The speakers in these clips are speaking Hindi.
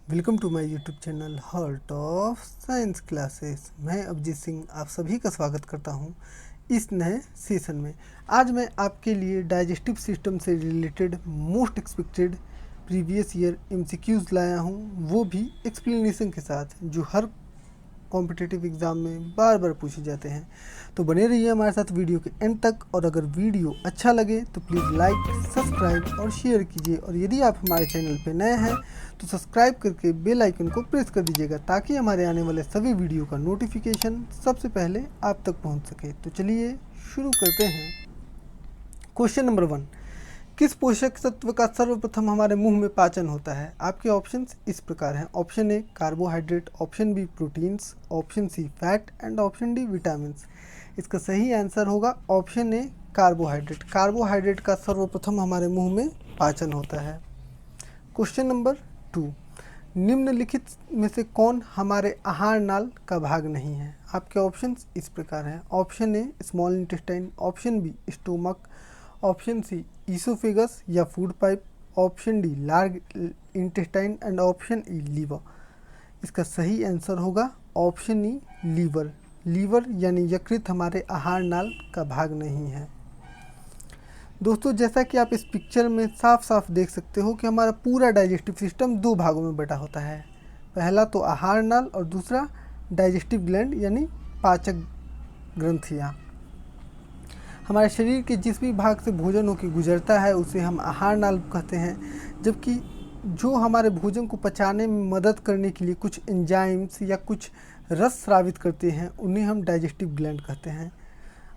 Welcome to my YouTube channel heart of science classes. मैं अभिजीत सिंह आप सभी का स्वागत करता हूं इस नए सेशन में। आज मैं आपके लिए डाइजेस्टिव सिस्टम से related most expected previous year MCQs लाया हूं, वो भी एक्सप्लेनेशन के साथ, जो हर कॉम्पिटिटिव एग्ज़ाम में बार बार पूछे जाते हैं। तो बने रहिए हमारे साथ वीडियो के एंड तक, और अगर वीडियो अच्छा लगे तो प्लीज़ लाइक, सब्सक्राइब और शेयर कीजिए। और यदि आप हमारे चैनल पर नए हैं तो सब्सक्राइब करके बेल आइकन को प्रेस कर दीजिएगा, ताकि हमारे आने वाले सभी वीडियो का नोटिफिकेशन सबसे पहले आप तक पहुंच सके। तो चलिए शुरू करते हैं। क्वेश्चन नंबर 1, किस पोषक तत्व का सर्वप्रथम हमारे मुंह में पाचन होता है? आपके ऑप्शंस इस प्रकार हैं। Option A carbohydrate, option B proteins, option C fat and option D vitamin. इसका सही आंसर होगा ऑप्शन ए कार्बोहाइड्रेट। कार्बोहाइड्रेट का सर्वप्रथम हमारे मुंह में पाचन होता है। क्वेश्चन नंबर 2, निम्नलिखित में से कौन हमारे आहार नाल का भाग नहीं है? आपके ऑप्शंस इस प्रकार हैं। Option A small intestine, option B stomach, option C oesophagus या food pipe, option D large intestine and option E liver. इसका सही आंसर होगा ऑप्शन ई लीवर। लीवर यानी यकृत हमारे आहार नाल का भाग नहीं है। दोस्तों, जैसा कि आप इस पिक्चर में साफ साफ देख सकते हो कि हमारा पूरा डाइजेस्टिव सिस्टम दो भागों में बटा होता है। पहला तो आहार नाल और दूसरा डाइजेस्टिव ग्लैंड यानी पाचक ग्रंथियाँ। हमारे शरीर के जिस भी भाग से भोजन होकर गुजरता है उसे हम आहार नाल कहते हैं, जबकि जो हमारे भोजन को पचाने में मदद करने के लिए कुछ एंजाइम्स या कुछ रस स्रावित करते हैं, उन्हें हम डाइजेस्टिव ग्लैंड कहते हैं।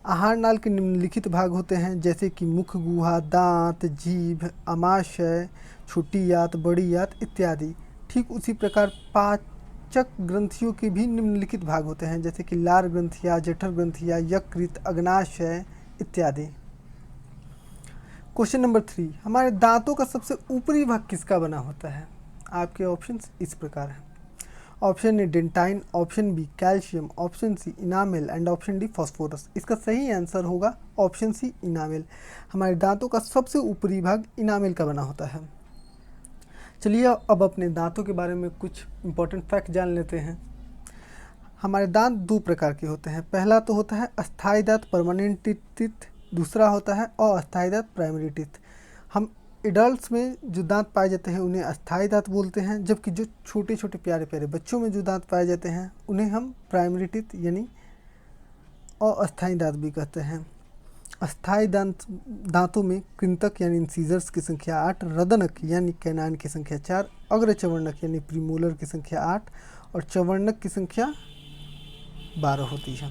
आहार नाल के निम्नलिखित भाग होते हैं, जैसे कि मुख गुहा, दांत, जीभ, अमाशय, छोटी आंत, बड़ी आंत इत्यादि। ठीक उसी प्रकार पाचक ग्रंथियों के भी निम्नलिखित भाग होते हैं, जैसे कि लार ग्रंथियाँ, जठर ग्रंथियाँ, यकृत, अग्नाशय इत्यादि। क्वेश्चन नंबर 3, हमारे दांतों का सबसे ऊपरी भाग किसका बना होता है? आपके ऑप्शंस इस प्रकार हैं। Option A dentine, option B calcium, option C enamel and option D phosphorus. इसका सही आंसर होगा ऑप्शन सी इनामेल। हमारे दांतों का सबसे ऊपरी भाग इनामेल का बना होता है। चलिए अब अपने दांतों के बारे में कुछ इंपॉर्टेंट फैक्ट जान लेते हैं। हमारे दांत दो प्रकार के होते हैं। पहला तो होता है अस्थायी दांत परमानेंट टीथ, दूसरा होता है अस्थायी दांत प्राइमरी टीथ। हम एडल्ट्स में जो दांत पाए जाते हैं उन्हें अस्थायी दांत बोलते हैं, जबकि जो छोटे छोटे प्यारे प्यारे बच्चों में जो दांत पाए जाते हैं उन्हें हम प्राइमरी टीथ यानी अस्थायी दांत भी कहते हैं। अस्थायी दांतों में कृंतक यानी इंसीजर्स की संख्या 8, रदनक यानी कैनाइन की संख्या 4, अग्रचवर्णक यानी प्रीमोलर की संख्या 8 और चवर्णक की संख्या 12 होती है।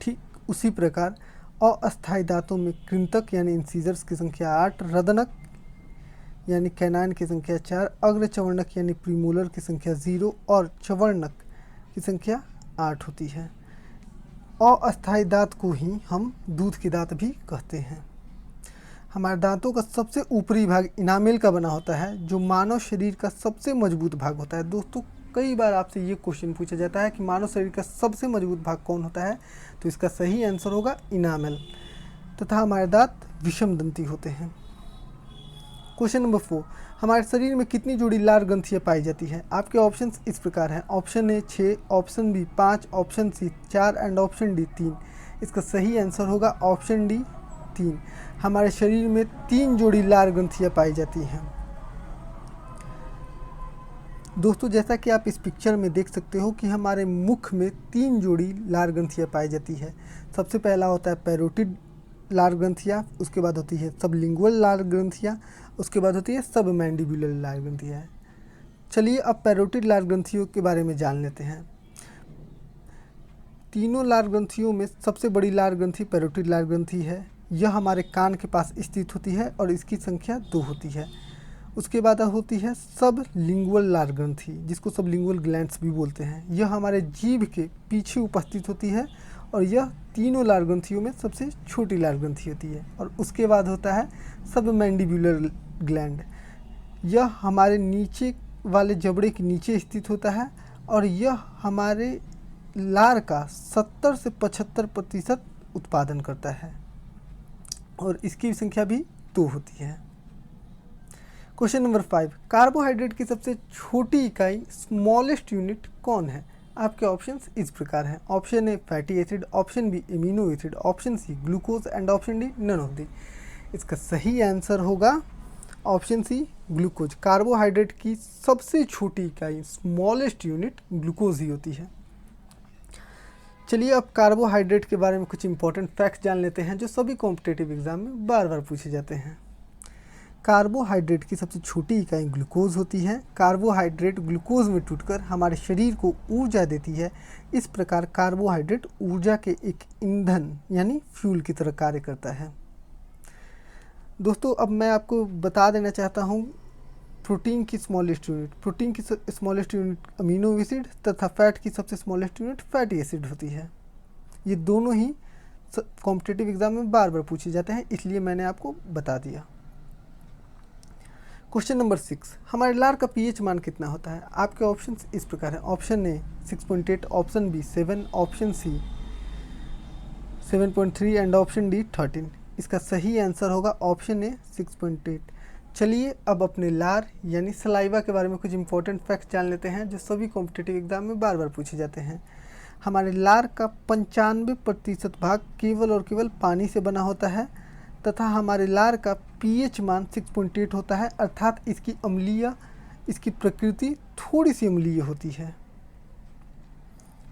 ठीक उसी प्रकार अस्थायी दांतों में कृंतक यानी इंसीजर्स की संख्या 8, रदनक यानी कैनाइन की संख्या 4, अग्रचवर्णक यानी प्रीमोलर की संख्या 0 और चवर्णक की संख्या 8 होती है। अस्थायी दांत को ही हम दूध के दांत भी कहते हैं। हमारे दांतों का सबसे ऊपरी भाग इनामेल का बना होता है, जो मानव शरीर का सबसे मजबूत भाग होता है। दोस्तों, कई बार आपसे ये क्वेश्चन पूछा जाता है कि मानव शरीर का सबसे मजबूत भाग कौन होता है, तो इसका सही आंसर होगा इनामेल। तथा हमारे दांत विषमदंती होते हैं। क्वेश्चन नंबर 4, हमारे शरीर में कितनी जोड़ी लार ग्रंथियाँ पाई जाती हैं? आपके ऑप्शंस इस प्रकार हैं। Option A 6, option B 5, option C 4 and option D 3। इसका सही आंसर होगा ऑप्शन डी 3। हमारे शरीर में 3 जोड़ी लार ग्रंथियाँ पाई जाती हैं। दोस्तों, जैसा कि आप इस पिक्चर में देख सकते हो कि हमारे मुख में 3 जोड़ी लार ग्रंथियाँ पाई जाती है। सबसे पहला होता है पैरोटिड लार ग्रंथियाँ, उसके बाद होती है सबलिंगुअल लार ग्रंथियाँ, उसके बाद होती है सब मैंडिबुलर लार ग्रंथियाँ। चलिए अब पैरोटिड लार ग्रंथियों के बारे में जान लेते हैं। तीनों लार ग्रंथियों में सबसे बड़ी लार ग्रंथि पैरोटिड लार ग्रंथि है। यह हमारे कान के पास स्थित होती है और इसकी संख्या 2 होती है। उसके बाद होती है सब लिंगुअल लार ग्रंथि, जिसको सब लिंगुअल ग्लैंड्स भी बोलते हैं। यह हमारे जीभ के पीछे उपस्थित होती है और यह तीनों लार ग्रंथियों में सबसे छोटी लार ग्रंथि होती है। और उसके बाद होता है सब मैंडिबुलर ग्लैंड। यह हमारे नीचे वाले जबड़े के नीचे स्थित होता है और यह हमारे लार का 70 से 75% उत्पादन करता है और इसकी संख्या भी 2 होती है। क्वेश्चन नंबर 5, कार्बोहाइड्रेट की सबसे छोटी इकाई स्मॉलेस्ट यूनिट कौन है? आपके ऑप्शंस इस प्रकार हैं। Option A fatty acid, option B amino acid, option C glucose and option D none of the. इसका सही आंसर होगा ऑप्शन सी ग्लूकोज। कार्बोहाइड्रेट की सबसे छोटी इकाई स्मॉलेस्ट यूनिट ग्लूकोज ही होती है। चलिए अब कार्बोहाइड्रेट के बारे में कुछ इंपॉर्टेंट फैक्ट्स जान लेते हैं जो सभी कॉम्पिटिटिव एग्जाम में बार बार पूछे जाते हैं। कार्बोहाइड्रेट की सबसे छोटी इकाई ग्लूकोज होती है। कार्बोहाइड्रेट ग्लूकोज में टूटकर हमारे शरीर को ऊर्जा देती है। इस प्रकार कार्बोहाइड्रेट ऊर्जा के एक ईंधन यानी फ्यूल की तरह कार्य करता है। दोस्तों अब मैं आपको बता देना चाहता हूँ प्रोटीन की स्मॉलेस्ट यूनिट। प्रोटीन की स्मॉलेस्ट यूनिट अमीनो एसिड तथा फैट की सबसे स्मॉलेस्ट यूनिट फैटी एसिड होती है। ये दोनों ही कॉम्पिटिटिव एग्जाम में बार बार पूछे जाते हैं, इसलिए मैंने आपको बता दिया। क्वेश्चन नंबर 6, हमारे लार का पीएच मान कितना होता है? आपके ऑप्शंस इस प्रकार हैं। Option A 6.8, option B 7, option C 7.3 and option D 13। इसका सही आंसर होगा ऑप्शन ए 6.8। चलिए अब अपने लार यानी सलाइवा के बारे में कुछ इंपॉर्टेंट फैक्ट्स जान लेते हैं जो सभी कॉम्पिटिटिव एग्जाम में बार बार पूछे जाते हैं। हमारे लार का 95% भाग केवल और केवल पानी से बना होता है तथा हमारे लार का पीएच मान 6.8 होता है, अर्थात इसकी प्रकृति थोड़ी सी अम्लीय होती है।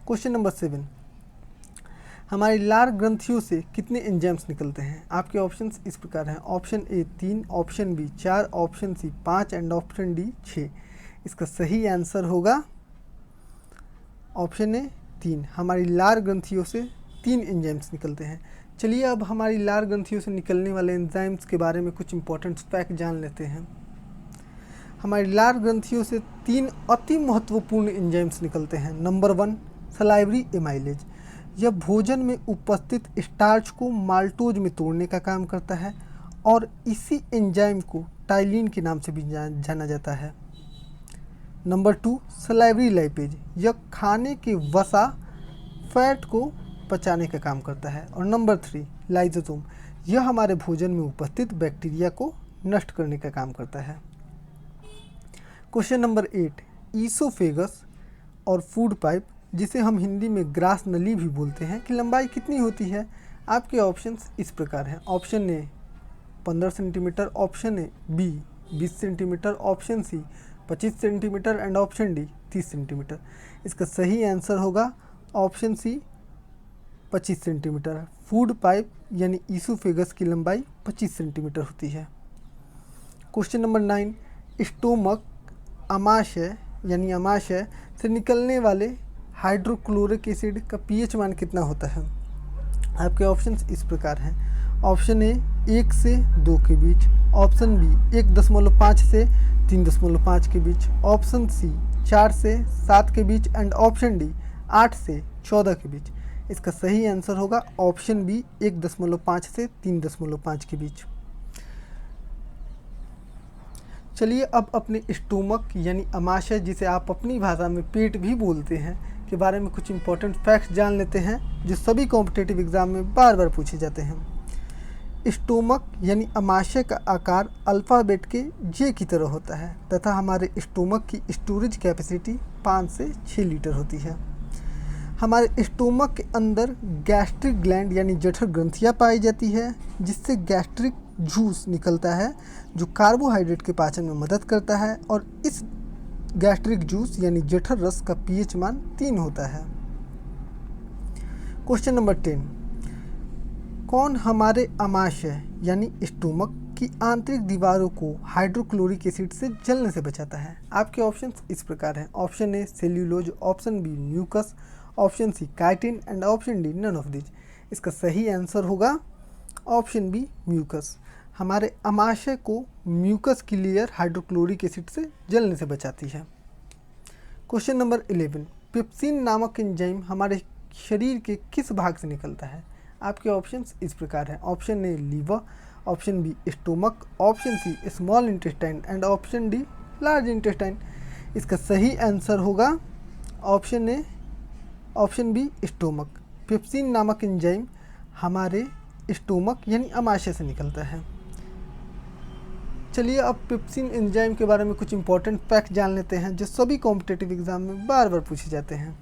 क्वेश्चन नंबर 7, हमारी लार ग्रंथियों से कितने एंजाइम्स निकलते हैं? आपके ऑप्शंस इस प्रकार हैं। Option A 3, option B 4, option C 5 and option D 6। इसका सही आंसर होगा ऑप्शन ए 3। हमारी लार ग्रंथियों से 3 एंजाइम्स निकलते हैं। चलिए अब हमारी लार ग्रंथियों से निकलने वाले एंजाइम्स के बारे में कुछ इंपॉर्टेंट फैक्ट जान लेते हैं। हमारी लार ग्रंथियों से 3 अति महत्वपूर्ण एंजाइम्स निकलते हैं। Number 1 salivary amylase. यह भोजन में उपस्थित स्टार्च को माल्टोज में तोड़ने का काम करता है और इसी एंजाइम को टाइलिन के नाम से भी जाना जाता है। Number 2 salivary lipase. यह खाने के वसा फैट को पचाने का काम करता है। और नंबर 3 लाइसोसोम। यह हमारे भोजन में उपस्थित बैक्टीरिया को नष्ट करने का काम करता है। क्वेश्चन नंबर 8, ईसोफेगस और फूड पाइप, जिसे हम हिंदी में ग्रास नली भी बोलते हैं, की लंबाई कितनी होती है? आपके ऑप्शंस इस प्रकार हैं। Option A 15 centimetre, option A B 20 centimetre, option C 25 centimetre and option D 30 centimetre. इसका सही आंसर होगा option C 25 centimetre. Food pipe यानी ईसोफेगस की लंबाई 25 सेंटीमीटर होती है। क्वेश्चन नंबर 9, स्टोमक अमाशय यानी अमाशय से निकलने वाले हाइड्रोक्लोरिक एसिड का पीएच मान कितना होता है? आपके ऑप्शंस इस प्रकार हैं। ऑप्शन ए 1 से 2 के बीच, ऑप्शन बी 1.5 से 3.5 के बीच, ऑप्शन सी 4 से 7 के बीच एंड ऑप्शन डी 8 से 14 के बीच। इसका सही आंसर होगा ऑप्शन बी 1.5 से 3.5 के बीच। चलिए अब अपने स्टोमक यानी अमाशय, जिसे आप अपनी भाषा में पेट भी बोलते हैं, के बारे में कुछ इंपॉर्टेंट फैक्ट्स जान लेते हैं जो सभी कॉम्पिटिटिव एग्जाम में बार बार पूछे जाते हैं। स्टोमक यानी अमाशय का आकार अल्फ़ाबेट के जे की तरह होता है तथा हमारे स्टोमक की स्टोरेज कैपेसिटी 5 से 6 लीटर होती है। हमारे स्टोमक के अंदर गैस्ट्रिक ग्लैंड यानी जठर ग्रंथियाँ पाई जाती है, जिससे गैस्ट्रिक जूस निकलता है जो कार्बोहाइड्रेट के पाचन में मदद करता है और इस गैस्ट्रिक जूस यानी जठर रस का पीएच मान 3 होता है। क्वेश्चन नंबर 10, कौन हमारे अमाशय यानी स्टोमक की आंतरिक दीवारों को हाइड्रोक्लोरिक एसिड से जलने से बचाता है? आपके ऑप्शंस इस प्रकार हैं। Option A cellulose, option B mucus, option C chitin and option D none of this. इसका सही आंसर होगा ऑप्शन बी म्यूकस। हमारे अमाशय को म्यूकस की लेयर हाइड्रोक्लोरिक एसिड से जलने से बचाती है। क्वेश्चन नंबर 11, पेप्सिन नामक एंजाइम हमारे शरीर के किस भाग से निकलता है? आपके ऑप्शंस इस प्रकार हैं। Option A liver, option B stomach, option C small intestine and option D large intestine. इसका सही आंसर होगा ऑप्शन बी स्टोमक। पेप्सिन नामक एंजाइम हमारे स्टोमक यानी अमाशय से निकलता है। चलिए अब पेप्सिन एंजाइम के बारे में कुछ इंपॉर्टेंट फैक्ट जान लेते हैं जो सभी कॉम्पिटिटिव एग्जाम में बार बार पूछे जाते हैं।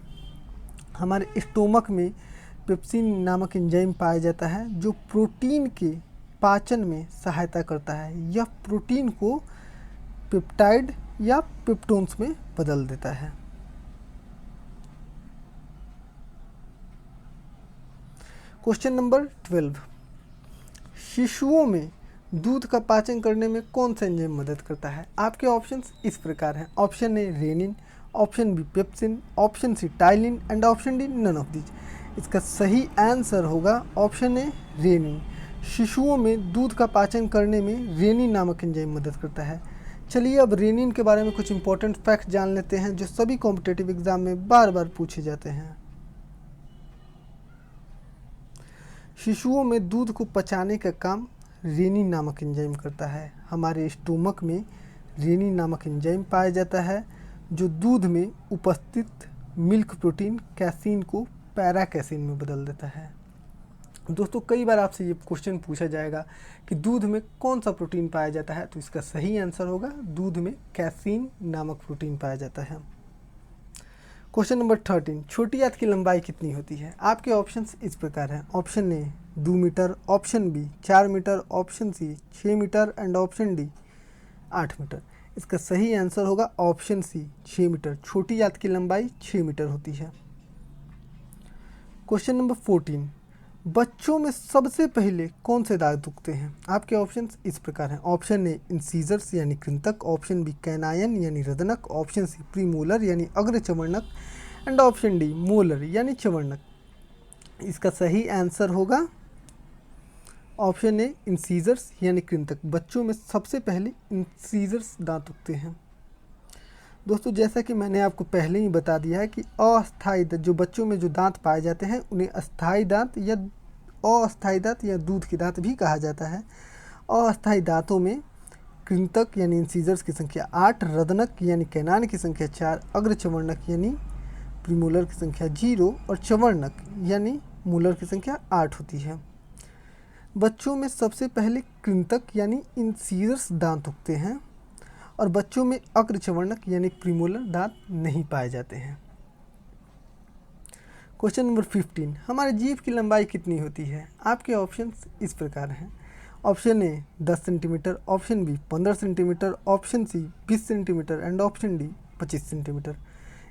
हमारे स्टोमक में पेप्सिन नामक एंजाइम पाया जाता है जो प्रोटीन के पाचन में सहायता करता है। यह प्रोटीन को पेप्टाइड या पेप्टोन्स में बदल देता है। क्वेश्चन नंबर 12, शिशुओं में दूध का पाचन करने में कौन सा एंजाइम मदद करता है? आपके ऑप्शंस इस प्रकार हैं। Option A renin, option B pepsin, option C ptyalin and option D none of these. इसका सही आंसर होगा ऑप्शन ए रेनिन। शिशुओं में दूध का पाचन करने में रेनिन नामक एंजाइम मदद करता है। चलिए अब रेनिन के बारे में कुछ इंपॉर्टेंट फैक्ट जान लेते हैं जो सभी कॉम्पिटिटिव एग्जाम में बार बार पूछे जाते हैं। शिशुओं में दूध को पचाने का काम रेनिन नामक एंजाइम करता है। हमारे स्टोमक में रेनिन नामक एंजाइम पाया जाता है जो दूध में उपस्थित मिल्क प्रोटीन कैसीन को पैरा कैसीन में बदल देता है। दोस्तों कई बार आपसे ये क्वेश्चन पूछा जाएगा कि दूध में कौन सा प्रोटीन पाया जाता है, तो इसका सही आंसर होगा दूध में कैसीन नामक प्रोटीन पाया जाता है। क्वेश्चन नंबर 13, छोटी आंत की लंबाई कितनी होती है? आपके ऑप्शंस इस प्रकार हैं। Option A 2 metre, option B 4 metre, option C 6 metre and option D 8 metre. इसका सही आंसर होगा ऑप्शन सी 6 मीटर। छोटी आंत की लंबाई 6 मीटर होती है। क्वेश्चन नंबर 14, बच्चों में सबसे पहले कौन से दांत उगते हैं? आपके ऑप्शंस इस प्रकार हैं। ऑप्शन ए इंसीजर्स यानी कृंतक, ऑप्शन बी कैनायन यानी रदनक, ऑप्शन सी प्रीमोलर यानी अग्र चवर्णक एंड ऑप्शन डी मोलर यानी चवर्णक। इसका सही आंसर होगा ऑप्शन ए इंसीजर्स यानी कृंतक। बच्चों में सबसे पहले इंसीजर्स दांत उगते हैं। दोस्तों जैसा कि मैंने आपको पहले ही बता दिया है कि अस्थायी जो बच्चों में जो दांत पाए जाते हैं उन्हें अस्थायी दांत या अस्थायी दांत या दूध के दांत भी कहा जाता है। अस्थायी दांतों में कृंतक यानी इंसीजर्स की संख्या 8, रदनक यानी कैनान की संख्या 4, अग्र चवर्णक यानी प्रीमोलर की संख्या 0 और चवर्णक यानी मोलर की संख्या 8 होती है। बच्चों में सबसे पहले कृंतक यानी इंसीजर्स दांत उगते हैं और बच्चों में अग्र चवर्णक यानी प्रीमोलर दांत नहीं पाए जाते हैं। क्वेश्चन नंबर 15, हमारे जीभ की लंबाई कितनी होती है? आपके ऑप्शंस इस प्रकार हैं। Option A 10 centimetre, option B 15 centimetre, option C 20 centimetre and option D 25 centimetre.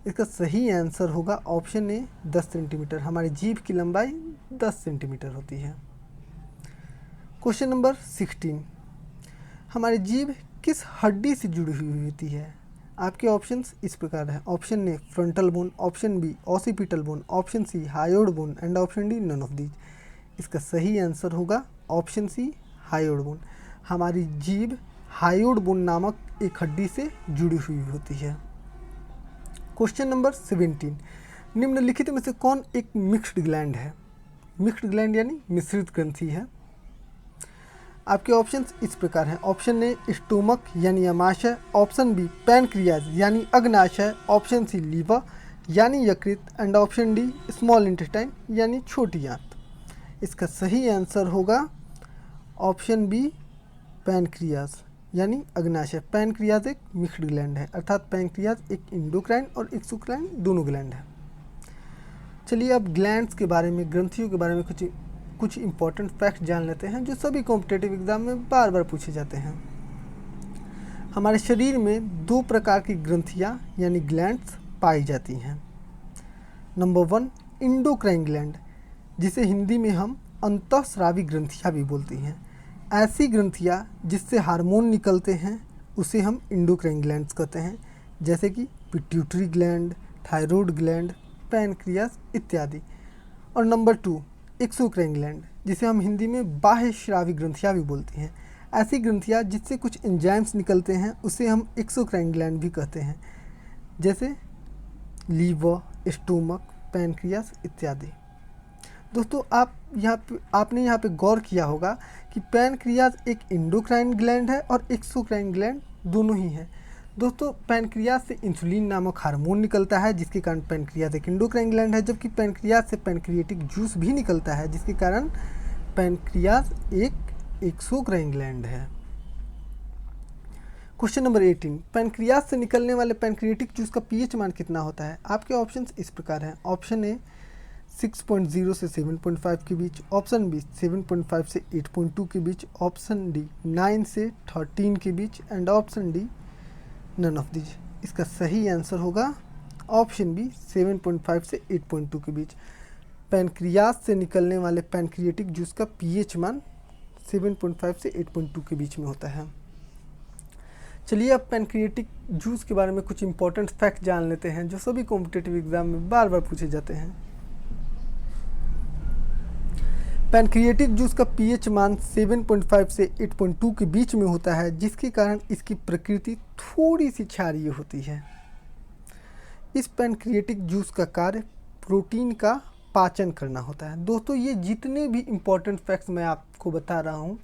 इसका सही आंसर होगा ऑप्शन ए 10 सेंटीमीटर। हमारी जीभ की लंबाई 10 सेंटीमीटर होती है। क्वेश्चन नंबर 16, हमारी जीभ किस हड्डी से जुड़ी हुई होती है? आपके ऑप्शंस इस प्रकार हैं। Option A frontal bone, option B occipital bone, option C hyoid bone and option D none of these. इसका सही आंसर होगा ऑप्शन सी हायोड बोन। हमारी जीभ हायोड बोन नामक एक हड्डी से जुड़ी हुई होती है। क्वेश्चन नंबर 17, निम्नलिखित में से कौन एक मिक्स्ड ग्लैंड है? मिक्स्ड ग्लैंड यानी मिश्रित ग्रंथि है। आपके ऑप्शंस इस प्रकार हैं। ऑप्शन ए स्टोमक यानी अमाशय, ऑप्शन बी पैनक्रियाज यानी अग्नाशय, ऑप्शन सी लीवर यानी यकृत and option D small intestine यानी छोटी आंत। इसका सही आंसर होगा ऑप्शन बी पैनक्रियाज यानी अग्नाशय। पैनक्रियाज एक मिक्स्ड ग्लैंड है, अर्थात पैनक्रियाज एक इंडोक्राइन और एक्सोक्राइन दोनों ग्लैंड है। चलिए अब ग्लैंड्स के बारे में, ग्रंथियों के बारे में कुछ इंपॉर्टेंट फैक्ट जान लेते हैं जो सभी कॉम्पिटिटिव एग्जाम में बार बार पूछे जाते हैं। हमारे शरीर में 2 प्रकार की ग्रंथियां यानी ग्लैंड्स पाई जाती हैं। नंबर 1 इंडोक्राइन ग्लैंड, जिसे हिंदी में हम अंतःस्रावी ग्रंथियां भी बोलती हैं। ऐसी ग्रंथियां जिससे हार्मोन निकलते हैं उसे हम इंडोक्राइन ग्लैंड्स कहते हैं, जैसे कि pituitary gland, thyroid gland, pancreas इत्यादि। और नंबर 2 एक्सोक्राइन ग्लैंड, जिसे हम हिंदी में बाह्य श्रावी ग्रंथियां भी बोलते हैं। ऐसी ग्रंथियां जिससे कुछ एंजाइम्स निकलते हैं उसे हम एक्सोक्राइन ग्लैंड भी कहते हैं, जैसे लीवर, स्टोमक, पैनक्रियास इत्यादि। दोस्तों आपने यहाँ पे गौर किया होगा कि पैनक्रियास एक इंडोक्राइन ग्लैंड है और एक्सोक्राइन ग्लैंड दोनों ही है। दोस्तों पैनक्रियास से इंसुलिन नामक हार्मोन निकलता है जिसके कारण पैनक्रियास एक इंडोक्राइन ग्लैंड है, जबकि पैनक्रियास से पैनक्रिएटिक जूस भी निकलता है जिसके कारण पैनक्रियास एक एक्सोक्राइन ग्लैंड है। क्वेश्चन नंबर 18, पैनक्रियाज से निकलने वाले पैनक्रिएटिक जूस का पीएच मान कितना होता है? आपके ऑप्शंस इस प्रकार हैं। ऑप्शन ए 6.0 से 7.5 के बीच, ऑप्शन बी 7.5 से 8.2 के बीच, ऑप्शन डी 9 से 13 के बीच and option D none of these. इसका सही आंसर होगा ऑप्शन बी 7.5 से 8.2 के बीच। पैनक्रियाज से निकलने वाले पैनक्रिएटिक जूस का पीएच मान 7.5 से 8.2 के बीच में होता है। चलिए अब पैनक्रिएटिक जूस के बारे में कुछ इंपॉर्टेंट फैक्ट जान लेते हैं जो सभी कॉम्पिटिटिव एग्जाम में बार बार पूछे जाते हैं। पैनक्रिएटिक जूस का पीएच मान 7.5 से 8.2 के बीच में होता है, जिसके कारण इसकी प्रकृति थोड़ी सी क्षारीय होती है। इस पैनक्रिएटिक जूस का कार्य प्रोटीन का पाचन करना होता है। दोस्तों, ये जितने भी इम्पोर्टेंट फैक्ट्स मैं आपको बता रहा हूँ,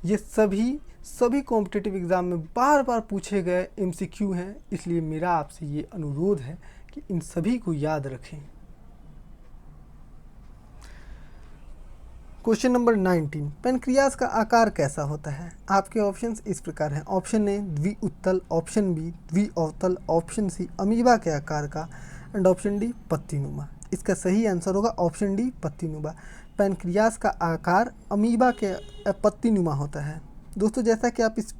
ये सभी कॉम्पिटिटिव एग्ज़ाम में बार बार पूछे गए एमसीक्यू हैं, इसलिए मेरा आपसे ये अनुरोध है कि इन सभी को याद रखें। क्वेश्चन नंबर 19, पैनक्रियाज का आकार कैसा होता है? आपके ऑप्शंस इस प्रकार हैं। ऑप्शन ए द्विउत्तल, ऑप्शन बी द्विअवतल, ऑप्शन सी अमीबा के आकार का एंड ऑप्शन डी पत्तीनुमा। इसका सही आंसर होगा ऑप्शन डी पत्तीनुमा। पैनक्रियाज का आकार अमीबा के पत्तीनुमा होता है। दोस्तों, जैसा कि आप इस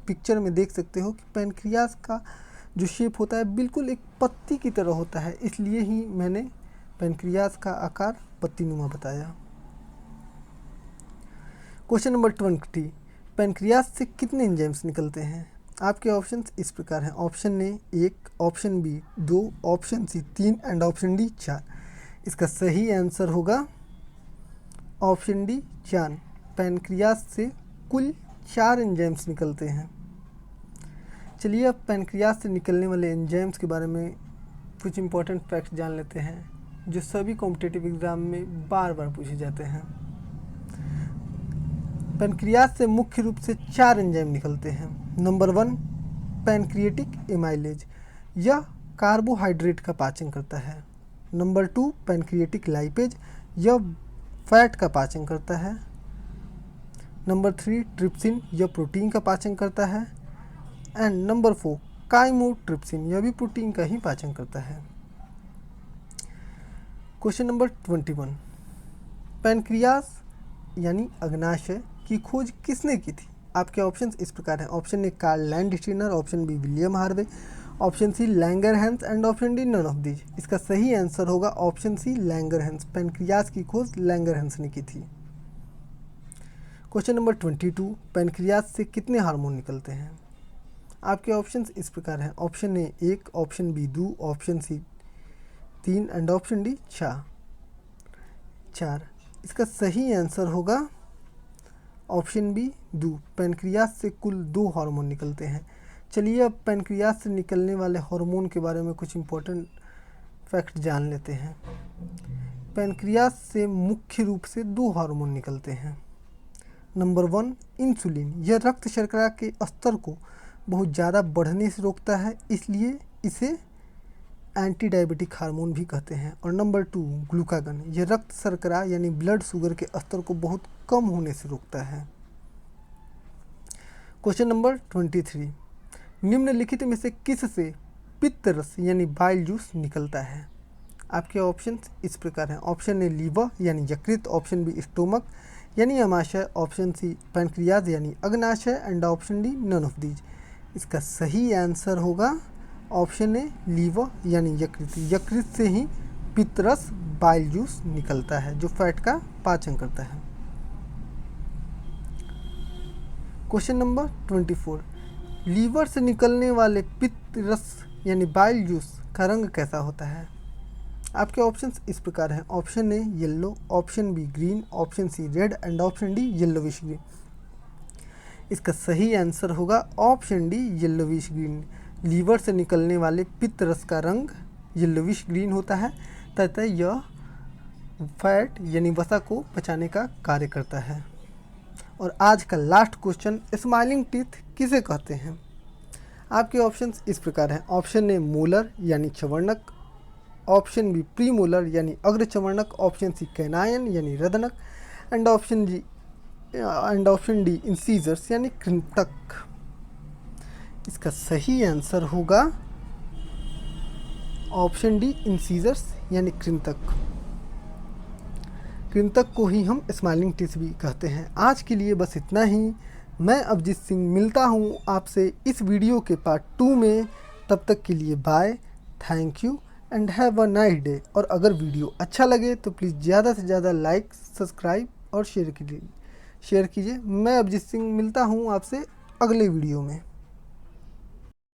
पिक्चर में देख सकते हो कि पैनक्रियाज का जो शेप होता है बिल्कुल एक पत्ती की तरह होता है, इसलिए ही मैंने पैनक्रियाज का आकार पत्तीनुमा बताया। क्वेश्चन नंबर 20, पैनक्रियाज से कितने एंजाइम्स निकलते हैं? आपके ऑप्शंस इस प्रकार हैं। Option A 1, option B 2, option C 3 and option D 4। इसका सही आंसर होगा ऑप्शन डी 4। पैनक्रियाज से कुल 4 एंजाइम्स निकलते हैं। चलिए अब पैनक्रियाज से निकलने वाले एंजाइम्स के बारे में कुछ इंपॉर्टेंट फैक्ट्स जान लेते हैं जो सभी कॉम्पिटिटिव एग्जाम में बार बार पूछे जाते हैं। पैनक्रियाज से मुख्य रूप से 4 एंजाइम निकलते हैं। नंबर 1 पैनक्रिएटिक एमाइलेज, यह कार्बोहाइड्रेट का पाचन करता है। नंबर 2 पैनक्रिएटिक लाइपेज, यह फैट का पाचन करता है। नंबर 3 ट्रिप्सिन, यह प्रोटीन का पाचन करता है। एंड नंबर 4 काइमोट्रिप्सिन, यह भी प्रोटीन का ही पाचन करता है। क्वेश्चन नंबर 21, पैनक्रियाज यानी अग्नाशय की खोज किसने की थी? आपके ऑप्शंस इस प्रकार हैं। Option A Karl Landsteiner, option B William Harvey, option C Langerhans and option D none of these. इसका सही आंसर होगा ऑप्शन सी लैंगरहैंस। पैनक्रियाज की खोज लैंगरहैंस ने की थी। क्वेश्चन नंबर 22, पैनक्रियाज से कितने हार्मोन निकलते हैं? आपके ऑप्शंस इस प्रकार हैं। Option A 1, option B 2, option C 3 and option D 4। इसका सही आंसर होगा ऑप्शन बी 2। पैनक्रियाज से कुल 2 हार्मोन निकलते हैं। चलिए अब पैनक्रियाज से निकलने वाले हार्मोन के बारे में कुछ इंपॉर्टेंट फैक्ट जान लेते हैं। पैनक्रियाज से मुख्य रूप से 2 हार्मोन निकलते हैं। नंबर 1 इंसुलिन, यह रक्त शर्करा के स्तर को बहुत ज़्यादा बढ़ने से रोकता है, इसलिए इसे एंटी डायबिटिक हार्मोन भी कहते हैं। और नंबर 2 ग्लूकागन, यह रक्त शर्करा यानी ब्लड शुगर के स्तर को बहुत कम होने से रोकता है। क्वेश्चन नंबर 23, निम्नलिखित में से किस से पित्त रस यानी बाइल जूस निकलता है? आपके ऑप्शंस इस प्रकार हैं। ऑप्शन ए लीवर यानी यकृत, ऑप्शन बी स्टोमक यानी अमाशय, ऑप्शन सी पैनक्रियाज यानी अग्नाशय and option D none of these. इसका सही आंसर होगा ऑप्शन ए लीवर यानी यकृत। यकृत से ही पित्तरस बाइल जूस निकलता है जो फैट का पाचन करता है। क्वेश्चन नंबर 24, लीवर से निकलने वाले पित्त रस यानी बाइल जूस का रंग कैसा होता है? आपके ऑप्शंस इस प्रकार हैं। Option A yellow, option B green, option C red and option D yellowish green. इसका सही आंसर होगा option D yellowish green. Liver से निकलने वाले पित्त रस का रंग येलोविश ग्रीन होता है तथा यह फैट यानी वसा को पचाने का कार्य करता है। और आज का लास्ट क्वेश्चन, स्माइलिंग टीथ किसे कहते हैं? आपके ऑप्शंस इस प्रकार हैं। ऑप्शन ए मोलर यानी चवर्णक, ऑप्शन बी प्रीमोलर यानी अग्रचवर्णक, ऑप्शन सी कैनायन यानी रदनक एंड ऑप्शन डी इंसीजर्स यानी कृंतक। इसका सही आंसर होगा ऑप्शन डी, इंसीजर्स यानी कृंतक। कृंतक को ही हम स्माइलिंग टिश भी कहते हैं। आज के लिए बस इतना ही। मैं अभिजीत सिंह मिलता हूँ आपसे इस वीडियो के पार्ट 2 में। तब तक के लिए bye, thank you and have a nice day. और अगर वीडियो अच्छा लगे तो प्लीज़ ज़्यादा से ज़्यादा लाइक, सब्सक्राइब और शेयर कीजिए। मैं अभिजीत सिंह मिलता हूँ आपसे अगले वीडियो में।